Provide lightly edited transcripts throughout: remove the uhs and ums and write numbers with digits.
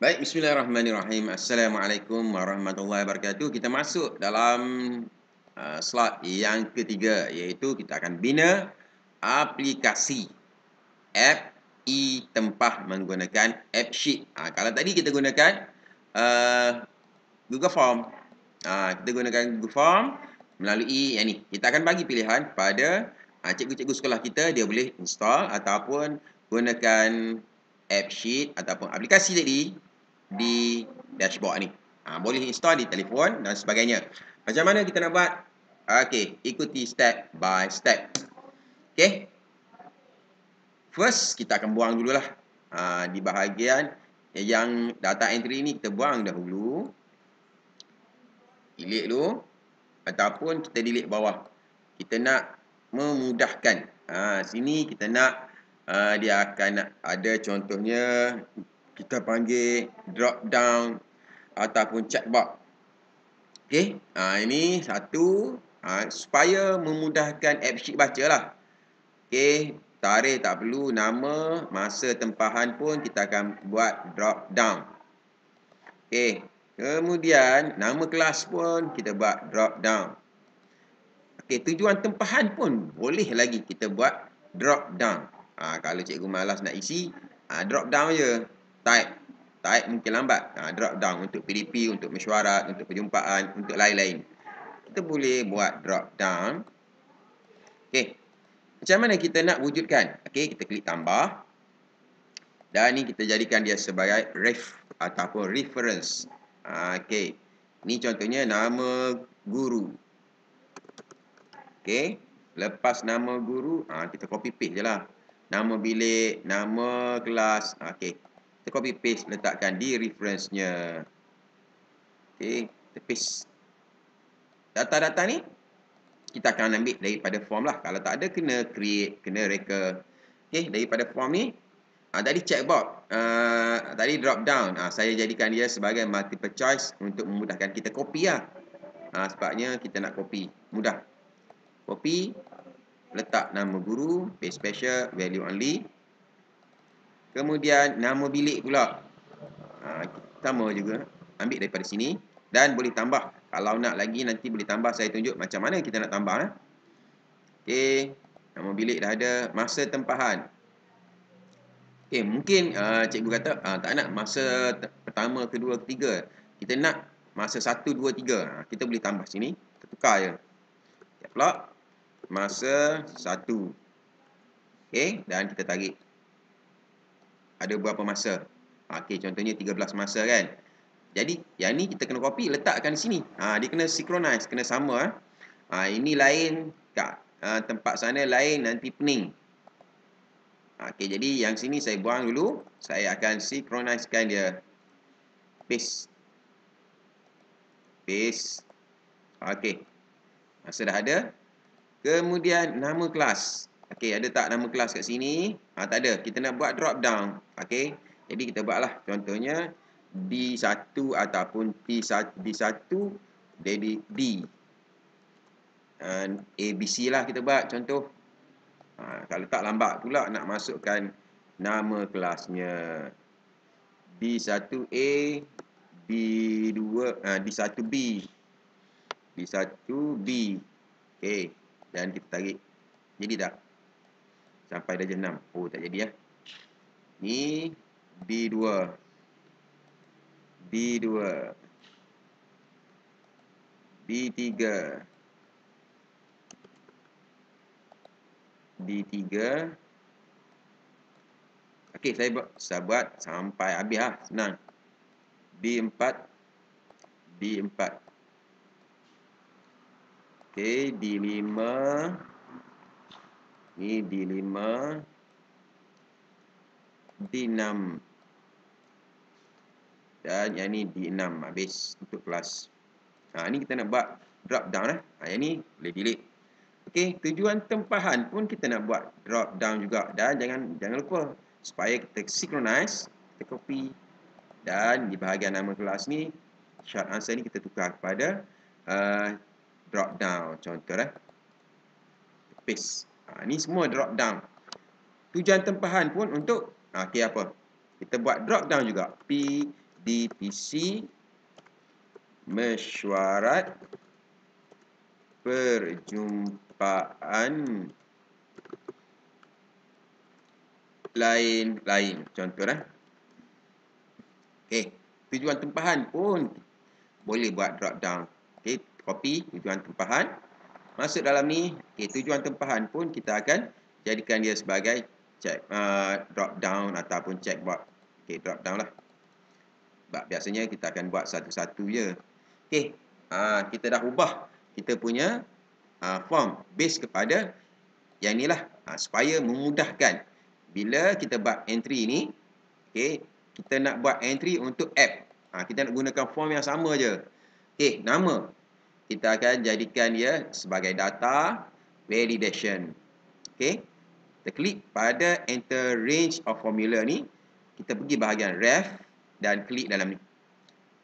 Baik, bismillahirrahmanirrahim. Assalamualaikum warahmatullahi wabarakatuh. Kita masuk dalam slot yang ketiga, iaitu kita akan bina aplikasi app e-Tempah menggunakan AppSheet. Kalau tadi kita gunakan Google Form. Kita gunakan Google Form melalui yang ni. Kita akan bagi pilihan pada cikgu-cikgu sekolah kita, dia boleh install ataupun gunakan AppSheet ataupun aplikasi tadi di dashboard ni. Boleh install di telefon dan sebagainya. Macam mana kita nak buat? Okey, ikuti step by step. Okey. First, kita akan buang dululah. Di bahagian yang data entry ni kita buang dahulu. Delete dulu. Ataupun kita delete bawah. Kita nak memudahkan. Sini kita nak dia akan ada contohnya kita panggil drop down ataupun checkbox. Okey, ini satu supaya memudahkan AppSheet bacalah. Okey, tarikh tak perlu, nama, masa tempahan pun kita akan buat drop down. Okey, kemudian nama kelas pun kita buat drop down. Okey, tujuan tempahan pun boleh lagi kita buat drop down. Kalau cikgu malas nak isi, drop down je. Type mungkin lambat. Drop down untuk PDP, untuk mesyuarat, untuk perjumpaan, untuk lain-lain. Kita boleh buat drop down. Okey. Macam mana kita nak wujudkan? Okey, kita klik tambah. Dan ni kita jadikan dia sebagai ref ataupun reference. Okey. Ni contohnya nama guru. Okey. Lepas nama guru, kita copy paste je lah. Nama bilik, nama kelas. Okey. Kita copy paste, letakkan di reference-nya. Okey, kita paste. Data-data ni kita akan ambil daripada form lah. Kalau tak ada, kena create, kena reka. Okey, daripada form ni, tadi checkbox, tadi drop down. Saya jadikan dia sebagai multiple choice untuk memudahkan kita copy lah. Sebabnya kita nak copy, mudah. Copy, letak nama guru, paste special, value only. Kemudian nama bilik pula. Sama juga. Ambil daripada sini. Dan boleh tambah. Kalau nak lagi nanti boleh tambah. Saya tunjuk macam mana kita nak tambah. Okey. Nama bilik dah ada. Masa tempahan. Okey. Mungkin cikgu kata tak nak masa pertama, kedua, ketiga. Kita nak masa 1, 2, 3. Kita boleh tambah sini. Kita tukar je. Plot. Masa 1. Okey. Dan kita tarik. Ada berapa masa. Okey, contohnya 13 masa kan. Jadi, yang ni kita kena copy, letakkan di sini. Dia kena synchronize, kena sama. Ini lain, kat tempat sana lain, nanti pening. Okey, jadi yang sini saya buang dulu. Saya akan synchronizekan dia. Paste. Paste. Okey. Masa dah ada. Kemudian, nama kelas. Okey, ada tak nama kelas kat sini? Tak ada. Kita nak buat drop down. Okey. Jadi kita buatlah contohnya D1 ataupun D1 jadi D. ABC lah kita buat contoh. Kalau tak lambat pula nak masukkan nama kelasnya. D1A, D2, D1B. D1B. Okey. Dan kita tarik. Jadi tak? Sampai darjah 6. Oh, tak jadi ya. Ni D2. D2. D3. D3. Okey, saya buat sampai habis lah. Senang. D4. D4. Okey, D5. Ni D5. D6. Dan yang ni D6 habis untuk kelas. Ni kita nak buat drop down lah. Yang ni boleh delete. Okey, tujuan tempahan pun kita nak buat drop down juga. Dan jangan lupa supaya kita synchronize, kita copy. Dan di bahagian nama kelas ni, short answer ni kita tukar kepada drop down. Contoh lah. Paste. Ni semua drop down. Tujuan tempahan pun untuk okey apa? Kita buat drop down juga. P di PC mesyuarat perjumpaan lain-lain. Contoh dah. Okey, tujuan tempahan pun boleh buat drop down. Okey, copy tujuan tempahan. Masuk dalam ni, okey, tujuan tempahan pun kita akan jadikan dia sebagai drop down ataupun checkbox. Okey, drop down lah. Sebab biasanya kita akan buat satu-satu je. Okey, kita dah ubah kita punya form base kepada yang inilah, supaya memudahkan bila kita buat entry ni. Okey, kita nak buat entry untuk app. Kita nak gunakan form yang sama je. Okey, nama kita akan jadikan dia sebagai data validation. Okey, kita klik pada enter range of formula ni. Kita pergi bahagian ref dan klik dalam ni.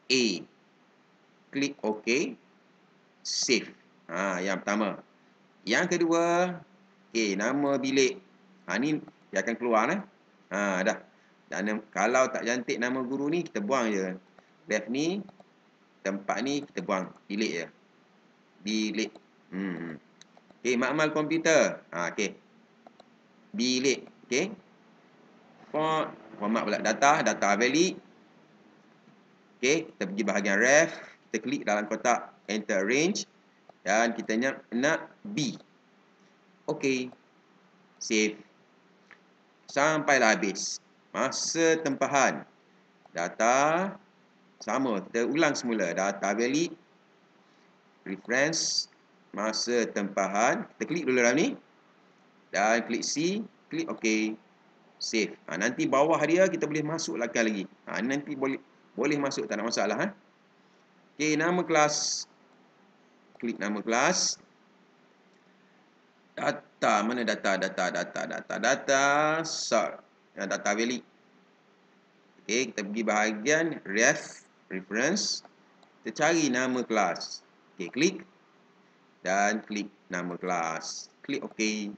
A. Klik OK. Save. Yang pertama. Yang kedua, okey, nama bilik. Ni dia akan keluar dah. Dah. Dan kalau tak cantik nama guru ni, kita buang je. Ref ni, tempat ni kita buang. Delete je. Delete. Okey, makmal komputer. Okey. Delete. Okey. Format pula data valid. Okey, kita pergi bahagian ref, kita klik dalam kotak enter range dan kita nak B. Okey. Save. Sampailah habis. Masa tempahan. Data sama, kita ulang semula. Data valid. Reference. Masa tempahan. Kita klik dulu dalam ni. Dan klik C. Klik OK. Save. Nanti bawah dia kita boleh masukkan lagi. Nanti boleh masuk, tak ada masalah. Okey, nama kelas. Klik nama kelas. Data. Mana data? Sort. Data valid. Okey, kita pergi bahagian reference. Kita cari nama kelas. Okey, klik. Dan klik nama kelas. Klik OK.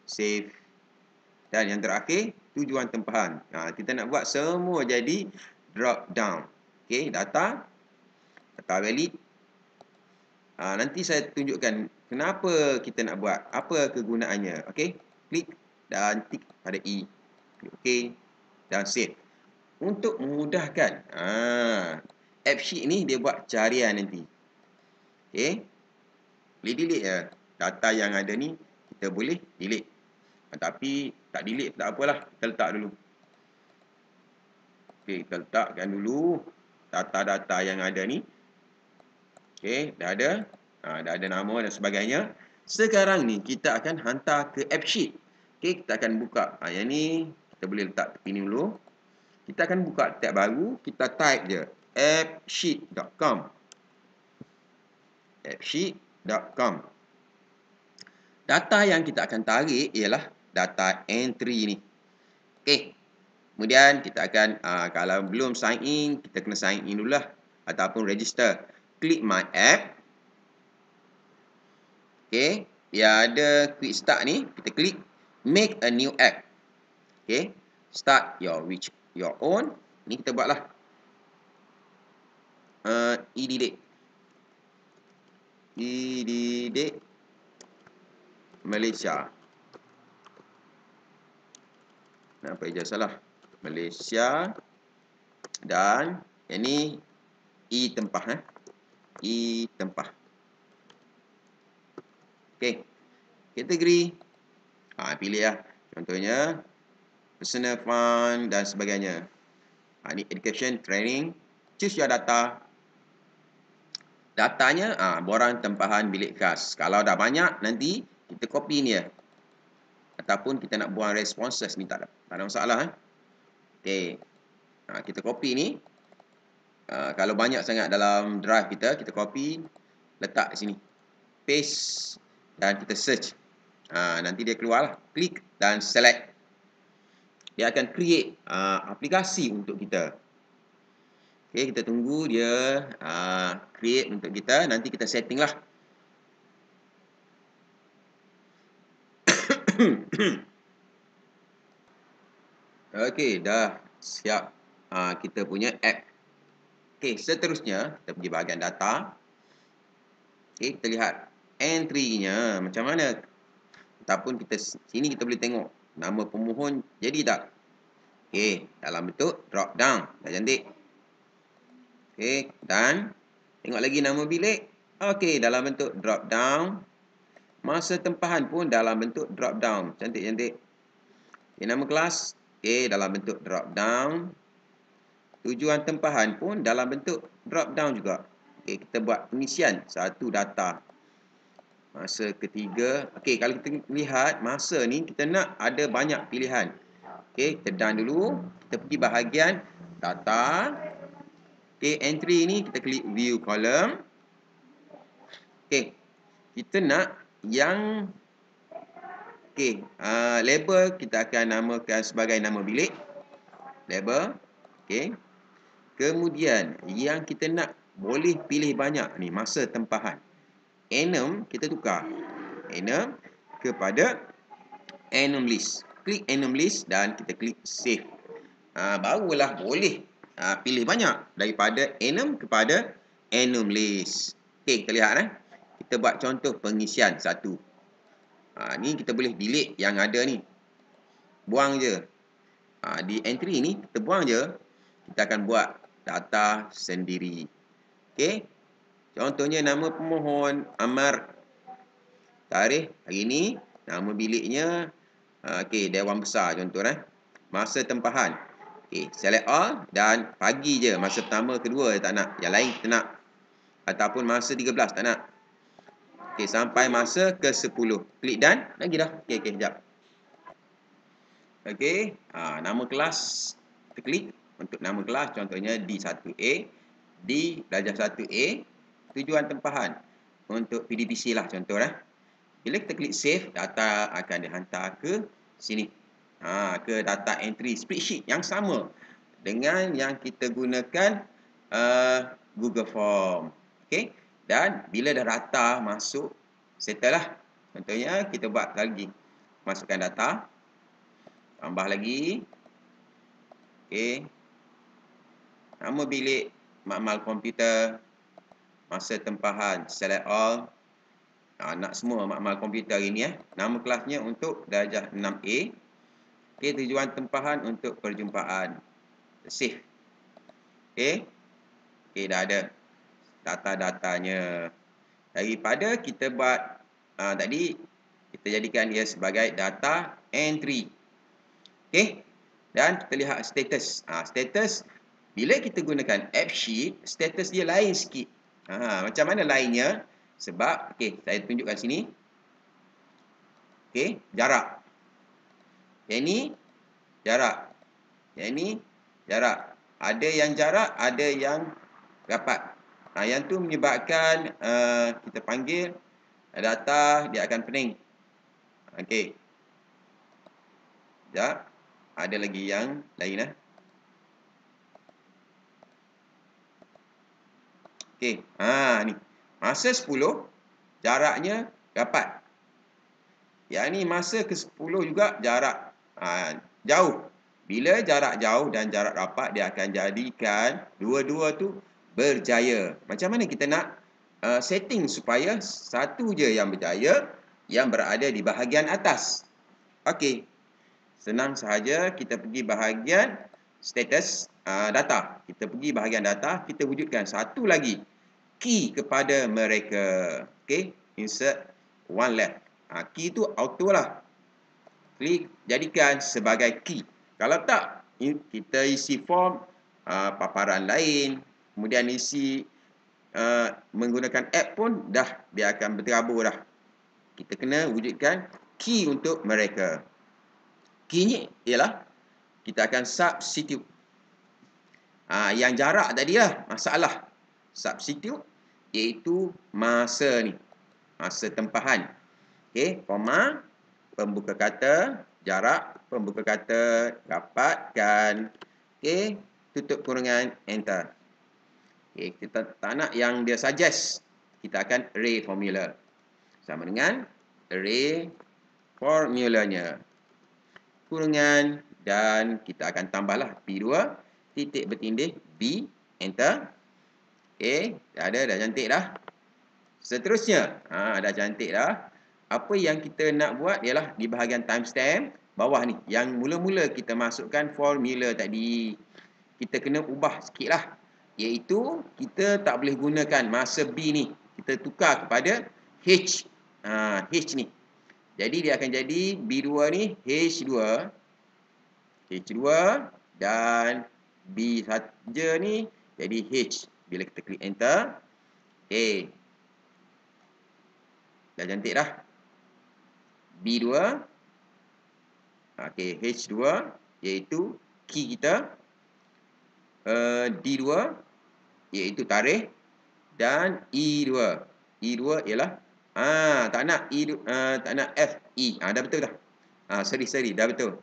Save. Dan yang terakhir, tujuan tempahan. Kita nak buat semua jadi drop down. Okey, data valid. Nanti saya tunjukkan kenapa kita nak buat, apa kegunaannya. Okey, klik dan tik pada E. Klik OK dan save. Untuk memudahkan app sheet ni, dia buat carian nanti. Okey, boleh delete ya. Data yang ada ni kita boleh delete. Tapi tak delete tak apalah, kita letak dulu. Okey, kita letakkan dulu data-data yang ada ni. Okey, dah ada nama dan sebagainya. Sekarang ni kita akan hantar ke app sheet. Okey, kita akan buka. Yang ni kita boleh letak tepi ni dulu. Kita akan buka tab baru, kita type je appsheet.com. appsheet.com. Data yang kita akan tarik ialah data entry ni. Okey. Kemudian kita akan kalau belum sign in, kita kena sign in dululah ataupun register. Klik my app. Okey, dia ada quick start ni, kita klik make a new app. Okey, start your own. Ni kita buatlah e-didik Malaysia. Kenapa ijazah salah? Malaysia. Dan yang ni e-tempah. E-tempah. Okey. Kategori. Pilih lah. Contohnya personal fund dan sebagainya. Ni education, training. Choose your data. Datanya borang tempahan bilik khas. Kalau dah banyak, nanti kita copy ni ya. Ataupun kita nak buang responses ni, tak ada masalah. Okey. Kita copy ni. Kalau banyak sangat dalam drive kita copy, letak di sini. Paste dan kita search. Nanti dia keluar lah. Klik dan select. Dia akan create aplikasi untuk kita. Okey, kita tunggu dia create untuk kita. Nanti kita setting lah. Okey, dah siap kita punya app. Okey, seterusnya kita pergi bahagian data. Okey, kita lihat entry-nya macam mana. Ataupun sini kita boleh tengok nama pemohon jadi tak. Okey, dalam bentuk drop down. Dah cantik. Okey, dan tengok lagi nama bilik. Okey, dalam bentuk drop down. Masa tempahan pun dalam bentuk drop down. Cantik-cantik. Okey, nama kelas. Okey, dalam bentuk drop down. Tujuan tempahan pun dalam bentuk drop down juga. Okey, kita buat pengisian satu data. Masa ketiga. Okey, kalau kita lihat masa ni kita nak ada banyak pilihan. Okey, kita done dulu. Kita pergi bahagian data. Okey, entry ni kita klik view column. Okey, kita nak yang label kita akan namakan sebagai nama bilik. Label. Okey. Kemudian yang kita nak boleh pilih banyak ni masa tempahan. Enum kita tukar. Enum kepada enum list. Klik enum list dan kita klik save. Barulah boleh pilih banyak daripada enum kepada enum list. Okey, kita lihat kita buat contoh pengisian satu. Ni kita boleh delete yang ada ni. Buang je. Di entry ni kita buang je. Kita akan buat data sendiri. Okey. Contohnya nama pemohon Amar. Tarikh hari ni, nama biliknya Dewan Besar contoh Masa tempahan. Okey, select all dan pagi je masa pertama, kedua tak nak. Yang lain kita nak. Ataupun masa 13 tak nak. Okey, sampai masa ke-10. Klik done. Lagi dah. Okey, sekejap. Okey, nama kelas kita klik untuk nama kelas contohnya D1A. D darjah 1A. Tujuan tempahan untuk PDPC lah contoh Bila kita klik save, data akan dihantar ke sini. Ke data entry spreadsheet yang sama dengan yang kita gunakan Google Form. Okey. Dan bila dah data masuk, settle lah. Contohnya kita buat lagi. Masukkan data. Tambah lagi. Okey. Nama bilik, makmal komputer, masa tempahan, select all. Nak semua makmal komputer ini Nama kelasnya untuk darjah 6A. Okey, tujuan tempahan untuk perjumpaan. Save. Okey. Okey, dah ada data-datanya. Daripada kita buat tadi, kita jadikan dia sebagai data entry. Okey. Dan kita lihat status. Status, bila kita gunakan AppSheet, status dia lain sikit. Macam mana lainnya? Sebab, saya tunjukkan sini. Jarak. Yang ini, jarak. Yang ini, jarak. Ada yang jarak, ada yang rapat. Yang tu menyebabkan kita panggil data, dia akan pening. Okey. Sekejap. Ada lagi yang lain Okey. Ni. Masa 10, jaraknya rapat. Yang ni masa ke-10 juga jarak jauh. Bila jarak jauh dan jarak rapat, dia akan jadikan dua-dua tu berjaya. Macam mana kita nak setting supaya satu je yang berjaya, yang berada di bahagian atas. Okey. Senang sahaja, kita pergi bahagian status data. Kita pergi bahagian data, kita wujudkan satu lagi key kepada mereka. Okey, insert one left. Key tu auto lah. Klik, jadikan sebagai key. Kalau tak, kita isi form paparan lain, kemudian isi menggunakan app pun dia akan berterabur dah. Kita kena wujudkan key untuk mereka. Key-nya ialah kita akan substitute. Yang jarak tadi lah masalah. Substitute iaitu masa ni. Masa tempahan. Okey, koma, pembuka kata, jarak, pembuka kata, dapatkan. Okey, tutup kurungan, enter. Okey, kita tak nak yang dia suggest. Kita akan array formula. Sama dengan array formulanya. Kurungan dan kita akan tambahlah P2 titik bertindih B, enter. Okey, dah ada, dah cantik dah. Seterusnya, dah cantik dah. Apa yang kita nak buat ialah di bahagian timestamp bawah ni. Yang mula-mula kita masukkan formula tadi. Kita kena ubah sikit lah. Iaitu, kita tak boleh gunakan masa B ni. Kita tukar kepada H. H ni. Jadi, dia akan jadi B2 ni H2. H2 dan B saja ni jadi H. Bila kita klik enter. Okey. Dah cantik dah. B2. Okey, H2 iaitu key kita. D2 iaitu tarikh. Dan E2. E2 ialah tak nak E2, tak nak F, E. Dah betul dah. Sorry, dah betul.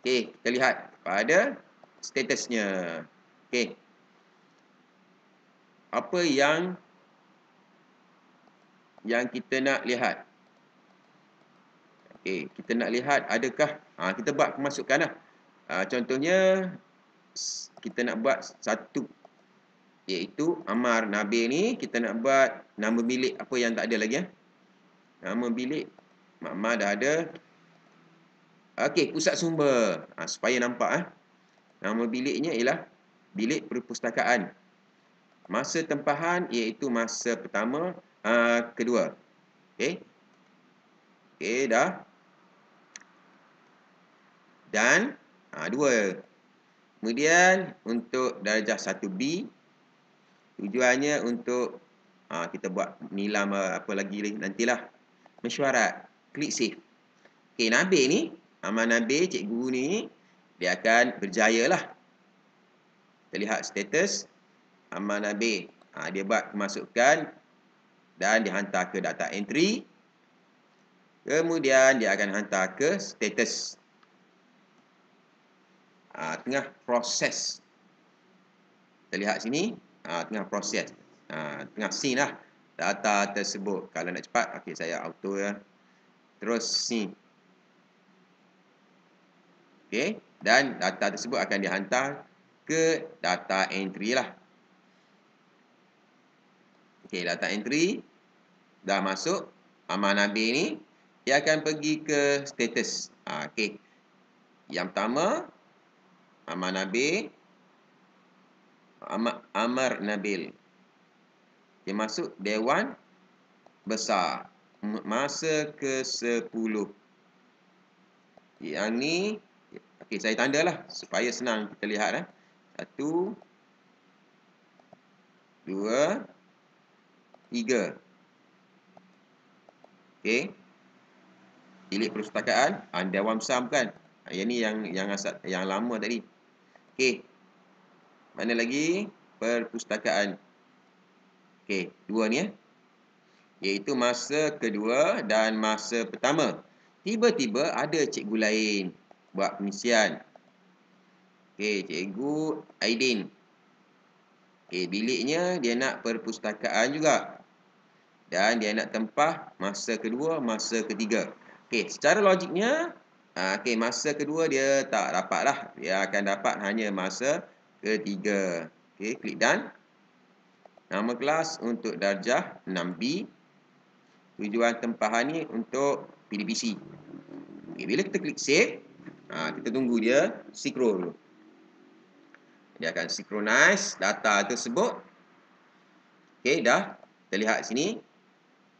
Okey, kita lihat pada statusnya. Okey. Apa yang kita nak lihat? Okey, kita nak lihat adakah kita buat pemasukan lah. Contohnya kita nak buat satu, iaitu Ammar Nabil ni kita nak buat nama bilik apa yang tak ada lagi. Nama bilik Mak dah ada. Okey, pusat sumber. Supaya nampak nama biliknya ialah bilik perpustakaan. Masa tempahan iaitu masa pertama, kedua. Okey. Okey, dah. Dan 2. Kemudian untuk darjah 1B, tujuannya untuk kita buat nilam apa lagi nantilah. Mesyuarat. Klik save. Okey, Nabil ni, Ammar Nabil, cikgu ni, dia akan berjaya lah. Kita lihat status Ammar Nabil. Dia buat pemasukan dan dihantar ke data entry. Kemudian dia akan hantar ke status. Tengah proses. Kita lihat sini. Tengah proses. Tengah scene lah. Data tersebut. Kalau nak cepat, okey, saya auto ya. Terus scene. Okey. Dan data tersebut akan dihantar ke data entry lah. Okey, data entry. Dah masuk. Ammar Nabil ni. Dia akan pergi ke status. Okey. Yang pertama. Ammar Nabil. Dia masuk Dewan Besar. Masa ke-10. Yang ni. Okey, saya tandalah supaya senang kita lihat. 1, 2, 3. Okey. Bilik perpustakaan. Dewan Besar bukan? Yang ni yang lama tadi. Okey. Mana lagi? Perpustakaan. Okey, 2 ni iaitu masa kedua dan masa pertama. Tiba-tiba ada cikgu lain buat pengisian. Okey, cikgu Aidin. Okey, biliknya dia nak perpustakaan juga. Dan dia nak tempah masa kedua, masa ketiga. Okey, secara logiknya, okey, masa kedua dia tak dapat lah. Dia akan dapat hanya masa ketiga. Okey, klik done. Nama kelas untuk darjah 6B. Tujuan tempahan ni untuk PDPC. Okay, bila kita klik save, kita tunggu dia sinkron dulu. Dia akan synchronize data tersebut. Okey, dah. Kita lihat sini.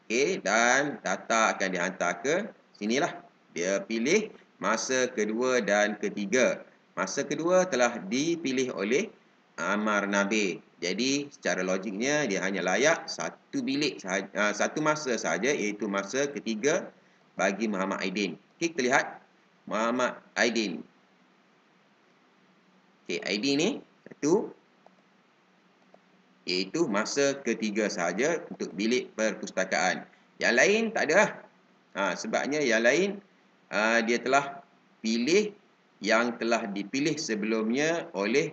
Okey, dan data akan dihantar ke sinilah. Dia pilih masa kedua dan ketiga. Masa kedua telah dipilih oleh Ammar Nabil. Jadi, secara logiknya dia hanya layak satu bilik sahaja, satu masa sahaja, iaitu masa ketiga bagi Muhammad Aidin. Okey, kita lihat Muhammad Aidin. Okey, Aidin ni satu, iaitu masa ketiga sahaja untuk bilik perpustakaan. Yang lain tak ada lah. Sebabnya yang lain dia telah pilih yang telah dipilih sebelumnya oleh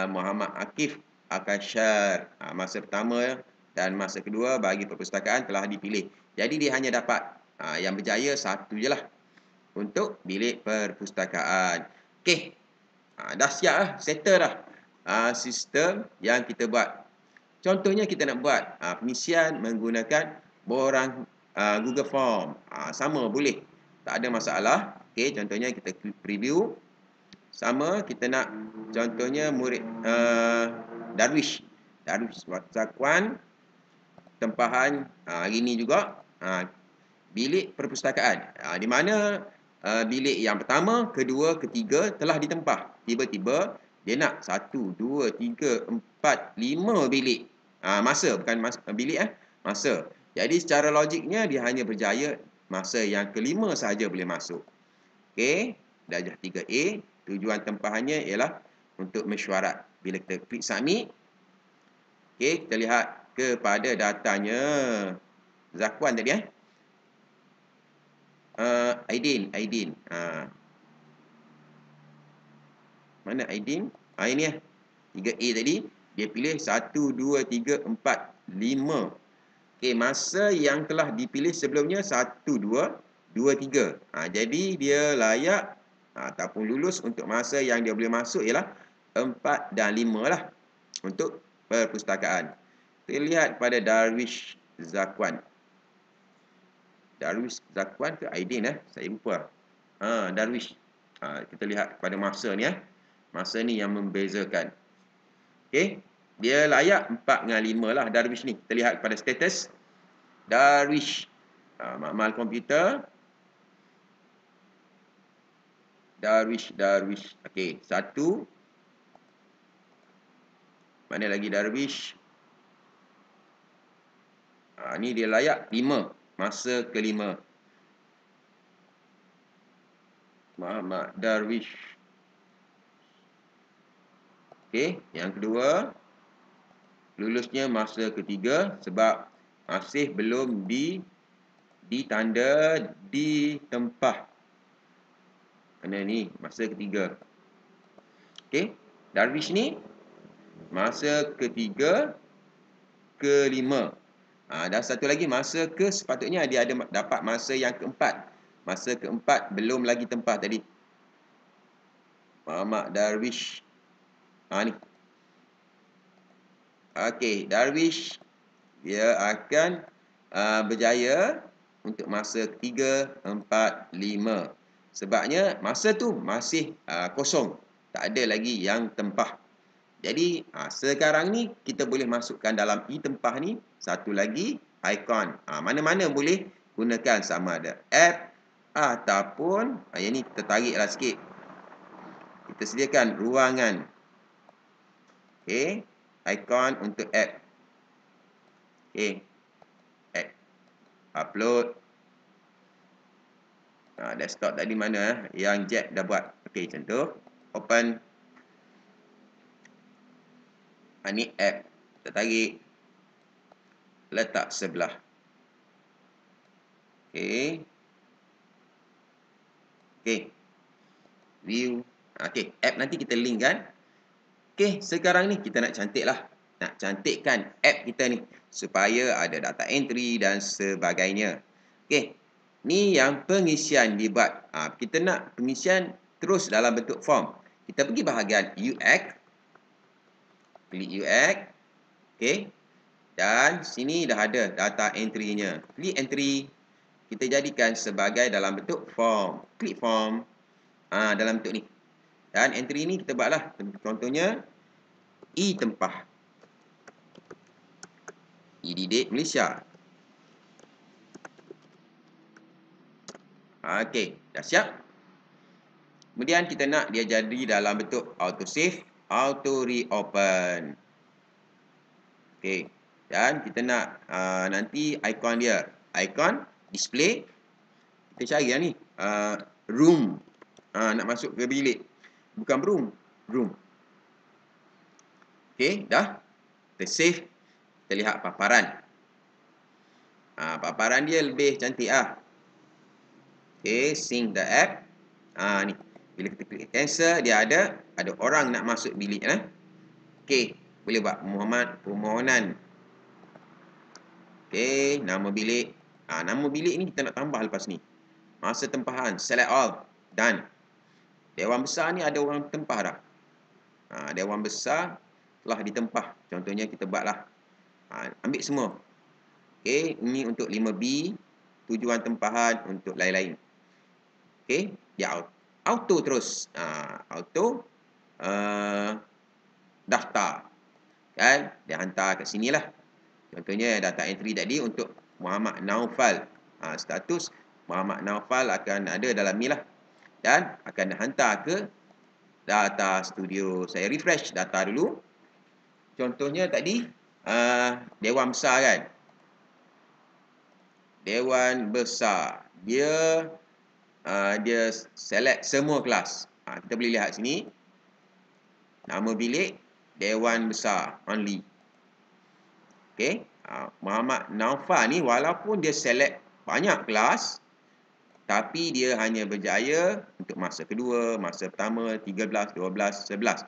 Muhammad Akif Akashar. Masa pertama dan masa kedua bagi perpustakaan telah dipilih. Jadi dia hanya dapat yang berjaya satu je lah untuk bilik perpustakaan. Okey, dah siap lah, settle dah sistem yang kita buat. Contohnya kita nak buat pengisian menggunakan borang Google Form. Sama boleh. Tak ada masalah. Okey, contohnya kita preview. Sama kita nak contohnya murid Darwish Zakwan tempahan hari ni juga bilik perpustakaan. Di mana bilik yang pertama, kedua, ketiga telah ditempah. Tiba-tiba dia nak 1, 2, 3, 4, 5 bilik. Masa, bukan bilik masa. Jadi secara logiknya dia hanya berjaya masa yang kelima sahaja boleh masuk. Okey, darjah 3A. Tujuan tempahannya ialah untuk mesyuarat. Bila kita klik submit, okey, kita lihat kepada datanya Zakwan tadi Aidin. Mana Aidin? Ini 3A tadi. Dia pilih 1, 2, 3, 4, 5. Okey, masa yang telah dipilih sebelumnya 1, 2, 3. Jadi dia layak ataupun lulus untuk masa yang dia boleh masuk ialah 4 dan 5 lah untuk perpustakaan. Kita lihat pada Darwish Zakwan. Darwish Zakwan ke Aidin saya lupa. Darwish. Kita lihat pada masa ni Masa ni yang membezakan. Okey, dia layak 4 dengan 5 lah Darwish ni. Kita lihat pada status Darwish. Makmal komputer. Darwish. Okey, 1. Mana lagi Darwish? Ni dia layak 5. Masa ke-5. Muhammad Darwish. Okey, yang kedua. Lulusnya masa ke-3 sebab masih belum ditanda ditempah. Mana ni? Masa ke-3. Okey, Darwish ni masa ke-3, ke-5. Dan satu lagi masa sepatutnya dia ada dapat masa yang ke-4. Masa ke-4 belum lagi tempah tadi. Muhammad Darwish. Ni. Okey, Darwish dia akan berjaya untuk masa ke-3, 4, 5. Sebabnya masa tu masih kosong. Tak ada lagi yang tempah. Jadi sekarang ni kita boleh masukkan dalam e-tempah ni satu lagi ikon. Mana-mana boleh gunakan, sama ada app ataupun yang ni kita tariklah sikit. Kita sediakan ruangan. Okey, ikon untuk app. Okey. App. Upload. Desktop tadi mana yang Jack dah buat. Okey, contoh open. Ni app. Kita tarik. Letak sebelah. Okey. View. Okey, app nanti kita link kan. Okey, sekarang ni kita nak cantiklah. Nak cantikkan app kita ni supaya ada data entry dan sebagainya. Okey. Ni yang pengisian dibuat. Kita nak pengisian terus dalam bentuk form. Kita pergi bahagian UX. Klik UX. Okey. Dan sini dah ada data entry-nya. Klik entry. Kita jadikan sebagai dalam bentuk form. Klik form. Dalam bentuk ni. Dan entry ni kita buatlah. Contohnya e-tempah. e-didik Malaysia. Okey, dah siap. Kemudian kita nak dia jadi dalam bentuk auto save, auto reopen. Okey. Dan kita nak nanti ikon dia, ikon display. Kita cari ni, room. Nak masuk ke bilik. Bukan room. Okey, dah. Kita save. Kita lihat paparan. Paparan dia lebih cantik . Okey, sync the app. Ni. Bila kita klik cancel, dia ada orang nak masuk bilik . Okey, boleh buat permohonan. Okey, nama bilik. Nama bilik ni kita nak tambah lepas ni. Masa tempahan, select all, done. Dewan besar ni ada orang tempah dah. Dewan besar telah ditempah. Contohnya kita buatlah Ambil semua. Okey, ini untuk 5B, tujuan tempahan untuk lain-lain. Okey, dia auto terus. Auto daftar. Kan? Dia hantar kat sinilah. Contohnya data entry tadi untuk Muhammad Naufal. Status Muhammad Naufal akan ada dalam ni lah. Dan akan hantar ke data studio. Saya refresh data dulu. Contohnya tadi Dewan Besar kan. Dewan Besar. Dia select semua kelas. Kita boleh lihat sini. Nama bilik Dewan Besar only. Okey. Muhammad Naufal ni walaupun dia select banyak kelas, tapi dia hanya berjaya untuk masa kedua, masa pertama, 13, 12, 11.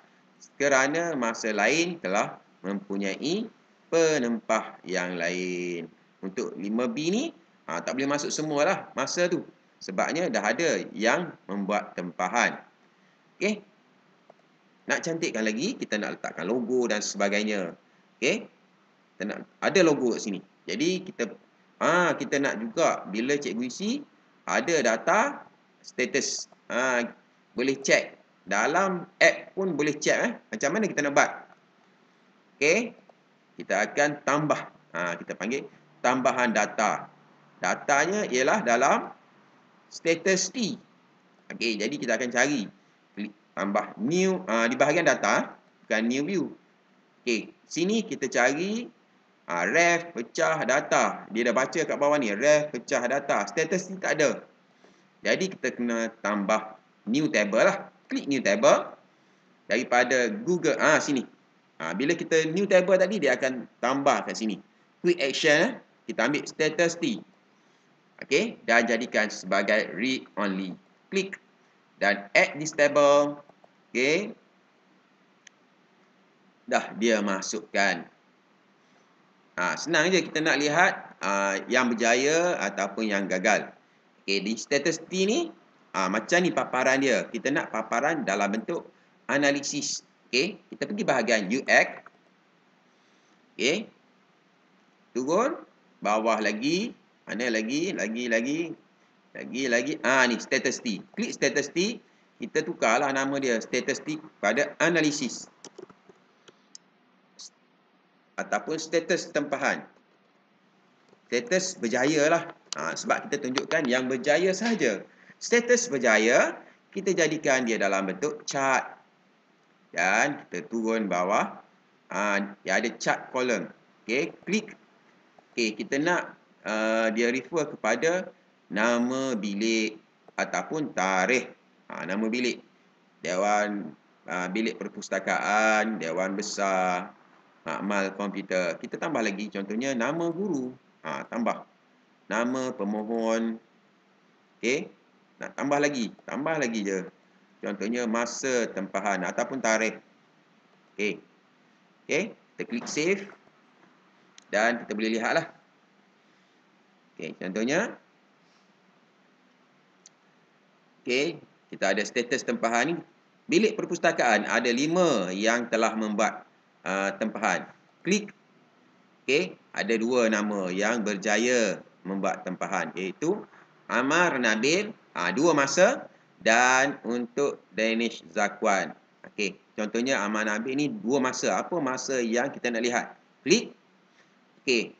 Kerana masa lain telah mempunyai penempah yang lain. Untuk 5B ni, tak boleh masuk semualah masa tu. Sebabnya dah ada yang membuat tempahan. Okey. Nak cantikkan lagi, kita nak letakkan logo dan sebagainya. Okey. Kita nak ada logo kat sini. Jadi kita nak juga bila cikgu isi ada data status. Boleh check dalam app pun boleh check macam mana kita nak buat. Okey. Kita akan tambah. Kita panggil tambahan data. Datanya ialah dalam status T. Okey, jadi kita akan cari klik tambah new di bahagian data, bukan new view. Okey, sini kita cari ref pecah data. Dia dah baca kat bawah ni, ref pecah data. Status ni tak ada. Jadi kita kena tambah new table lah. Klik new table daripada Google. Sini. Bila kita new table tadi, dia akan tambah kat sini. Quick action, kita ambil status T. Okey, dan jadikan sebagai read only. Klik dan add this table. Okey. Dah dia masukkan. Senang je kita nak lihat yang berjaya ataupun yang gagal. Okey, di status T ni macam ni paparan dia. Kita nak paparan dalam bentuk analisis. Okey, kita pergi bahagian UX. Okey. Turun bawah lagi, mana lagi. Ni status T. Klik status T, kita tukarlah nama dia status T pada analisis. Ataupun status tempahan. Status berjaya lah. Sebab kita tunjukkan yang berjaya sahaja. Status berjaya, kita jadikan dia dalam bentuk chart. Dan kita turun bawah. Dia ada chart column. Okey, klik. Okey, kita nak dia refer kepada nama bilik ataupun tarikh. Nama bilik. Dewan bilik perpustakaan, Dewan Besar, makmal komputer. Kita tambah lagi contohnya nama guru. Tambah. Nama pemohon. Okey. Nak tambah lagi je. Contohnya masa tempahan ataupun tarikh. Okey. Okey, kita klik save. Dan kita boleh lihatlah. Okey, contohnya. Okey, kita ada status tempahan ni. Bilik perpustakaan ada 5 yang telah membuat tempahan. Klik. Okey, ada 2 nama yang berjaya membuat tempahan, iaitu Amar Nabil, 2 masa, dan untuk Danish Zakwan. Okey, contohnya Amar Nabil ni 2 masa. Apa masa yang kita nak lihat? Klik. Okey.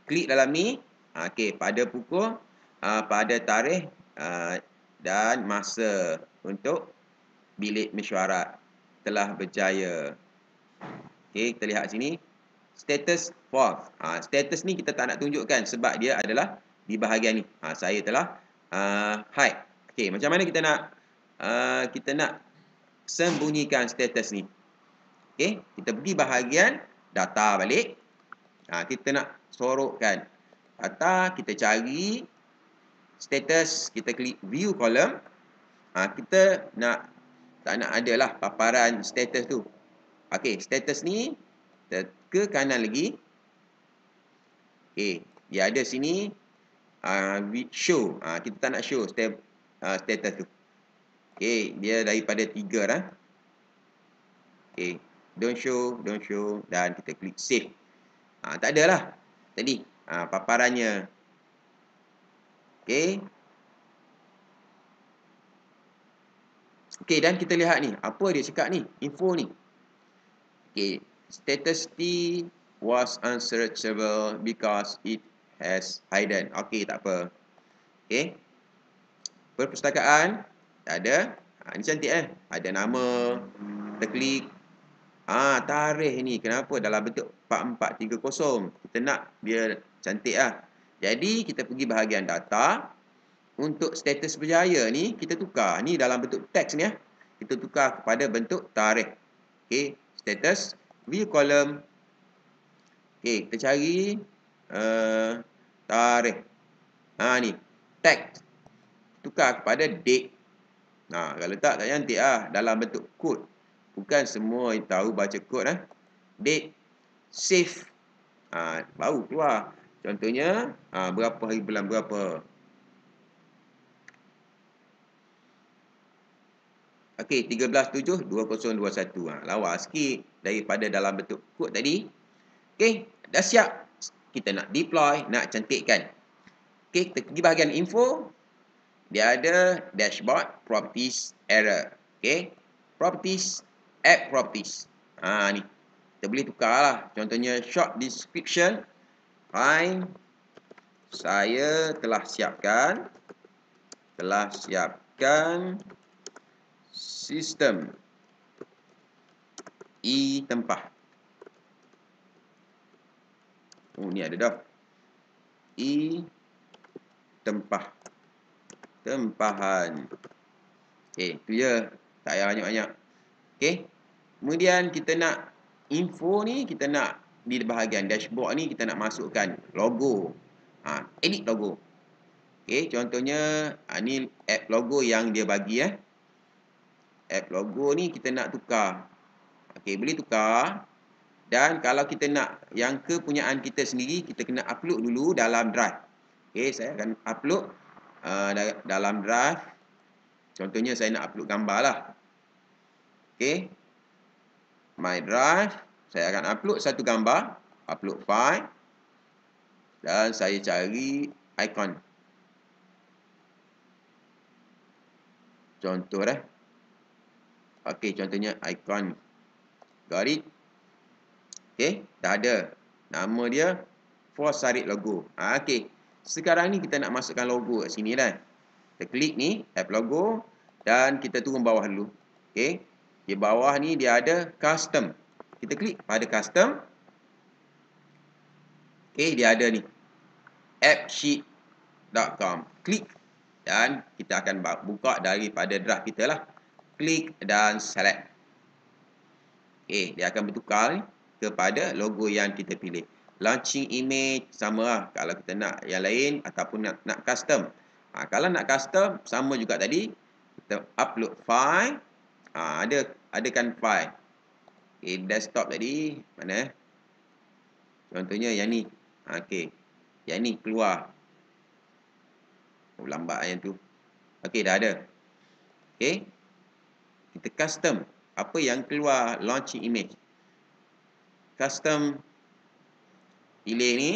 Klik dalam ni. Okey, pada pukul, pada tarikh dan masa untuk bilik mesyuarat telah berjaya. Okey, kita lihat sini. Status false. Status ni kita tak nak tunjukkan sebab dia adalah di bahagian ni. Saya telah hide. Okey, macam mana kita nak sembunyikan status ni? Okey, kita pergi bahagian data balik. Kita nak sorokkan data, kita cari status, kita klik view column. Kita tak nak adalah paparan status tu. Okey, status ni ke kanan lagi. Okey, dia ada sini show. Kita tak nak show status tu. Okey, dia daripada 3 dah. Okey, don't show dan kita klik save. Tak ada lah tadi paparannya. Okey. Okey, dan kita lihat ni, apa dia cakap ni, info ni. Okey, status T was unsearchable because it has hidden. Okey, tak apa. Okey. Perpustakaan ada. Ini cantik Ada nama. Kita klik. Tarikh ni kenapa dalam bentuk 4430. Kita nak dia cantik Jadi kita pergi bahagian data. Untuk status berjaya ni kita tukar. Ni dalam bentuk teks ni Kita tukar kepada bentuk tarikh. Okey, status view column. Okey, kita cari tarikh. Ni teks. Tukar kepada date. Kalau tak cantik dalam bentuk kod. Bukan semua yang tahu baca kod Date. Save. Baru keluar. Contohnya berapa hari bulan berapa. Okey, 13/7/2021. Lawa sikit daripada dalam bentuk kod tadi. Okey, dah siap. Kita nak deploy, nak cantikkan. Okey, kita pergi bahagian info. Dia ada dashboard, properties, error. Okey, properties, app properties. Ni. Kita boleh tukar lah. Contohnya short description. Fine. Saya telah siapkan sistem e-tempah. Ni ada dah. E-tempah. Tempahan. Okey, tu je. Tak payah banyak-banyak. Okey. Kemudian kita nak info ni, kita nak di bahagian dashboard ni kita nak masukkan logo. Edit logo. Okey, contohnya ni app logo yang dia bagi App logo ni kita nak tukar. Okey, boleh tukar. Dan kalau kita nak yang kepunyaan kita sendiri, kita kena upload dulu dalam drive. Okey, saya akan upload dalam drive. Contohnya saya nak upload gambar lah. Okey. My drive. Saya akan upload satu gambar. Upload file. Dan saya cari icon. Contoh Okey, contohnya icon. Got it? Okey, dah ada. Nama dia Forsarit logo. Okey. Sekarang ni kita nak masukkan logo kat sini dah. Kita klik ni, app logo. Dan kita turun bawah dulu. Okey. Di bawah ni dia ada custom. Kita klik pada custom. Okey, dia ada ni. appsheet.com. Klik. Dan kita akan buka daripada draft kita lah. Klik dan select. Okey, dia akan bertukar kepada logo yang kita pilih. Launching image sama lah. Kalau kita nak yang lain ataupun nak custom. Kalau nak custom sama juga tadi. Kita upload file. Adakan file. Okey, desktop tadi mana? Contohnya yang ni. Okey. Yang ni keluar. Lambat yang tu. Okey, dah ada. Okey. Kita custom. Apa yang keluar launching image. Custom. Pilih ni.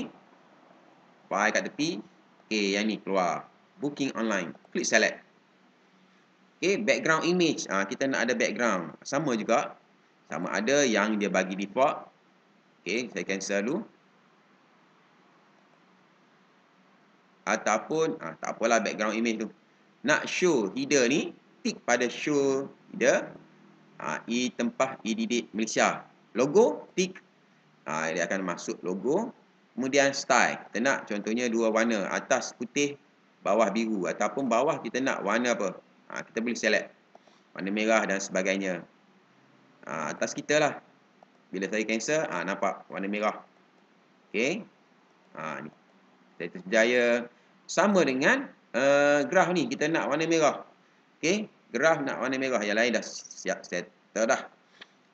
File kat tepi. Okey, yang ni keluar. Booking online. Klik select. Okey, background image. Kita nak ada background. Sama juga. Sama ada yang dia bagi default. Okey, saya cancel dulu. Ataupun, tak apalah background image tu. Nak show header ni. Tik pada show header. E-tempah e-didik Malaysia. Logo, tik. Dia akan masuk logo. Kemudian style. Kita nak contohnya dua warna. Atas putih, bawah biru. Ataupun bawah kita nak warna apa. Kita boleh select. Warna merah dan sebagainya. Atas kita lah. Bila saya cancel, nampak warna merah. Okey. Ni. Status berjaya. Sama dengan graf ni. Kita nak warna merah. Okey. Graf nak warna merah. Yang lain dah siap settle dah.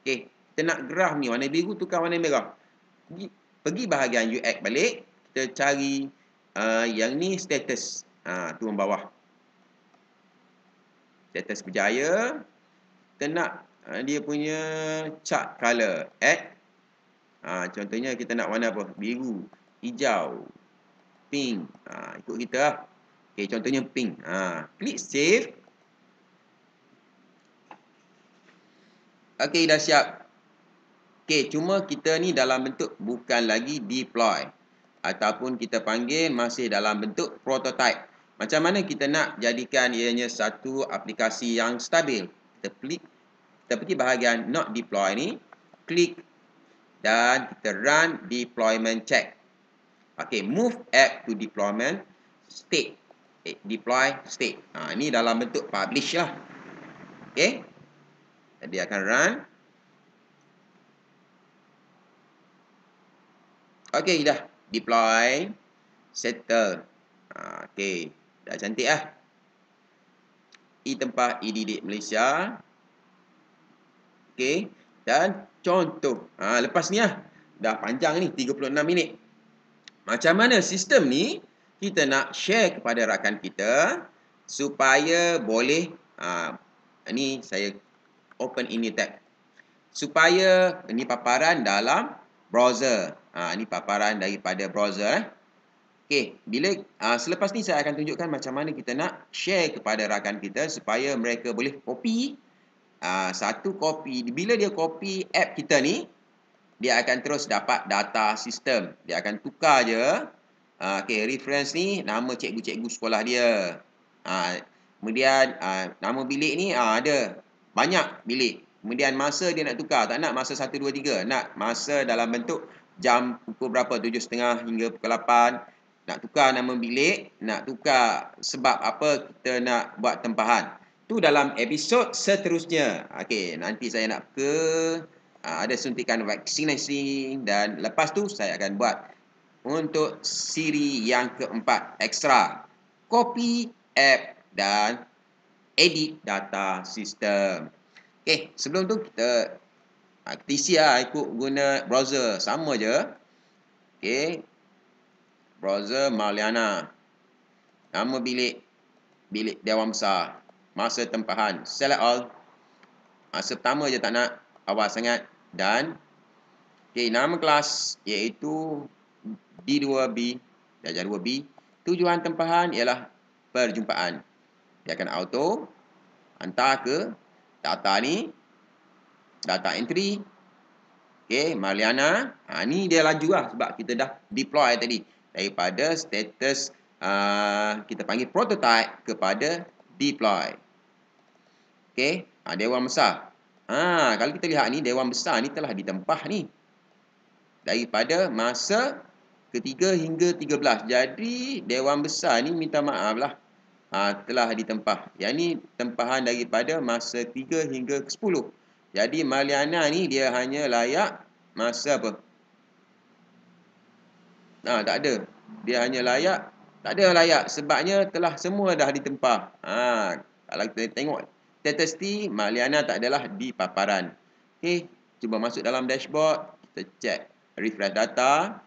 Okey. Kita nak graf ni warna biru tukar warna merah. Pergi bahagian UX balik. Kita cari yang ni status. Turun bawah. Status berjaya. Kita nak dia punya chart color. Add. Contohnya kita nak warna apa? Biru, hijau, pink. Ikut kita lah. Okey, contohnya pink. Klik save. Okey, dah siap. Okey, cuma kita ni dalam bentuk bukan lagi deploy. Ataupun kita panggil masih dalam bentuk prototype. Macam mana kita nak jadikan ianya satu aplikasi yang stabil? Kita pergi bahagian not deploy ni. Klik dan kita run deployment check. Okey, move app to deployment state. Deploy state. Ini dalam bentuk publish lah. Okey. Jadi akan run. Okey, dah deploy, settle. Okey, dah cantik lah. Tempah EDD Malaysia. Okey, dan contoh. Lepas ni lah. Dah panjang ni, 36 minit. Macam mana sistem ni kita nak share kepada rakan kita supaya boleh, ni saya open ini tab. Supaya ini paparan dalam browser. Ini paparan daripada browser. Okey, selepas ni saya akan tunjukkan macam mana kita nak share kepada rakan kita supaya mereka boleh copy. Satu copy, bila dia copy app kita ni, dia akan terus dapat data sistem. Dia akan tukar je. Okey, reference ni nama cikgu-cikgu sekolah dia. Kemudian nama bilik ni ada banyak bilik. Kemudian masa dia nak tukar, tak nak masa 1, 2, 3. Nak masa dalam bentuk jam pukul berapa, 7.30 hingga pukul 8. Nak tukar nama bilik, nak tukar sebab apa kita nak buat tempahan. Tu dalam episod seterusnya. Okey, nanti saya nak ada suntikan vaksinasi dan lepas tu saya akan buat untuk siri yang keempat, extra. Copy app dan edit data sistem. Okey, sebelum tu kita isi lah ikut guna browser. Sama je. Okey. Browser Maliana. Nama bilik Dewan Besar. Masa tempahan. Select all. Masa pertama je tak nak. Awal sangat. Dan nama kelas iaitu D2B. Darjah 2B. Tujuan tempahan ialah perjumpaan. Dia akan auto hantar ke data ni, data entry. Okey, Mariana. Ni dia laju lah sebab kita dah deploy tadi. Daripada status kita panggil prototype kepada deploy. Okey, Dewan Besar. Kalau kita lihat ni, Dewan Besar ni telah ditempah ni. Daripada masa ketiga hingga 13. Jadi, Dewan Besar ni minta maaf lah. Telah ditempah. Yang ni tempahan daripada masa 3 hingga ke 10. Jadi Maliana ni dia hanya layak masa apa? Tak ada. Dia hanya layak. Tak ada layak. Sebabnya telah semua dah ditempah. Kalau kita tengok statistik, Maliana tak adalah di paparan. Okey. Cuba masuk dalam dashboard. Kita check. Refresh data.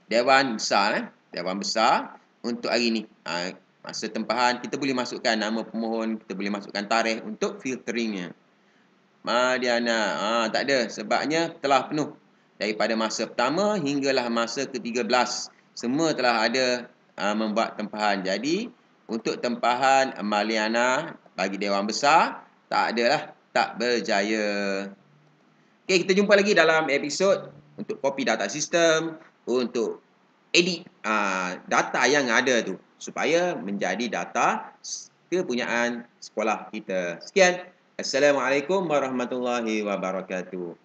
Dewan Besar. Dewan Besar. Untuk hari ni. Masa tempahan, kita boleh masukkan nama pemohon, kita boleh masukkan tarikh untuk filteringnya. Madiana, tak ada. Sebabnya telah penuh. Daripada masa pertama hinggalah masa ke-13. Semua telah ada membuat tempahan. Jadi, untuk tempahan Maliana bagi Dewan Besar, tak adalah, tak berjaya. Okey, kita jumpa lagi dalam episod untuk copy data sistem, untuk edit data yang ada tu supaya menjadi data kepunyaan sekolah kita. Sekian. Assalamualaikum warahmatullahi wabarakatuh.